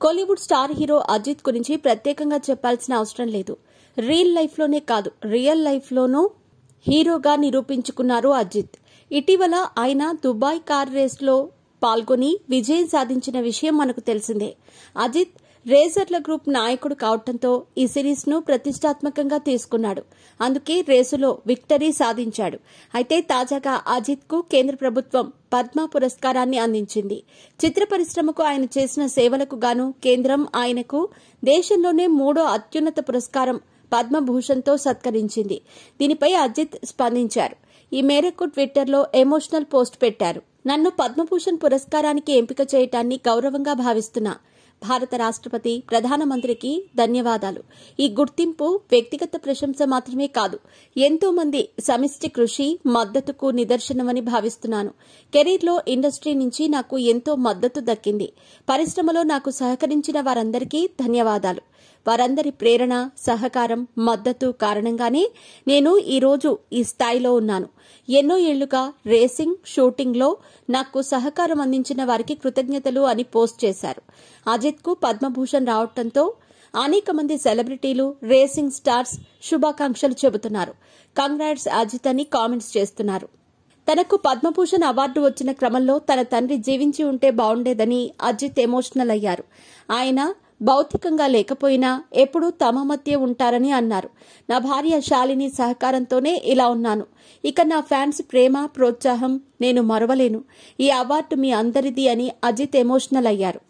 Kollywood star hero Ajit గురించి ప్రత్యేకంగా చెప్పాల్సిన అవసరం లేదు. రియల్ లైఫ్లోనే కాదు, రియల్ లైఫ్లోనూ హీరోగా నిరూపించుకున్నారు అజిత్. ఇటీవల ఆయన దుబాయ్ కార్ రేస్లో పాల్గొని విజయం సాధించిన విషయం మనకు తెలిసిందే. అజిత్ రేసర్ల గ్రూప్ నాయకుడు కావడంతో ఈ సిరీస్ ను ప్రతిష్టాత్మకంగా తీసుకున్నాడు. అందుకే రేసులో విక్టరీ సాధించాడు. అయితే తాజాగా అజిత్ కు కేంద్ర ప్రభుత్వం పద్మ పురస్కారాన్ని అందించింది. చిత్ర పరిశ్రమకు ఆయన చేసిన సేవలకు గాను కేంద్రం ఆయనకు దేశంలోనే 3వ అత్యున్నత పురస్కారం పద్మభూషణ్తో సత్కరించింది. దీనిపై అజిత్ స్పందించారు. ఈ మేరకు ట్విట్టర్లో ఎమోషనల్ పోస్ట్ పెట్టారు. నన్ను పద్మభూషణ్ పురస్కారానికి ఎంపిక చేయటాన్ని గౌరవంగా భావిస్తున్నా. భారత రాష్ట్రపతి, ప్రధానమంత్రికి ధన్యవాదాలు. ఈ గుర్తింపు వ్యక్తిగత ప్రశంస మాత్రమే కాదు, ఎంతో మంది సమిష్టి కృషి, మద్దతుకు నిదర్శనమని భావిస్తున్నాను. కెరీర్లో ఇండస్ట్రీ నుంచి నాకు ఎంతో మద్దతు దక్కింది. పరిశ్రమలో నాకు సహకరించిన వారందరికీ ధన్యవాదాలు. వారందరి ప్రేరణ, సహకారం, మద్దతు కారణంగానే నేను ఈ రోజు ఈ స్థాయిలో ఉన్నాను. ఎన్నో ఏళ్లుగా రేసింగ్, షూటింగ్లో నాకు సహకారం అందించిన వారికి కృతజ్ఞతలు అని పోస్ట్ చేశారు. అజిత్ కు పద్మభూషణ్ రావడంతో అనేక మంది సెలబ్రిటీలు, రేసింగ్ స్టార్స్ శుభాకాంక్షలు చెబుతున్నారు. కంగ్రాట్స్ అజిత్ అని కామెంట్స్ చేస్తున్నారు. తనకు పద్మభూషణ్ అవార్డు వచ్చిన క్రమంలో తన తండ్రి జీవించి ఉంటే బాగుండేదని అజిత్ ఎమోషనల్ అయ్యారు. ఆయన భౌతికంగా లేకపోయినా ఎప్పుడూ తమ మధ్య ఉంటారని అన్నారు. నా భార్య శాలిని సహకారంతోనే ఇలా ఉన్నాను. ఇక నా ఫ్యాన్స్ ప్రేమ, ప్రోత్సాహం నేను మరవలేను. ఈ అవార్డు మీ అందరిది అని అజిత్ ఎమోషనల్ అయ్యారు.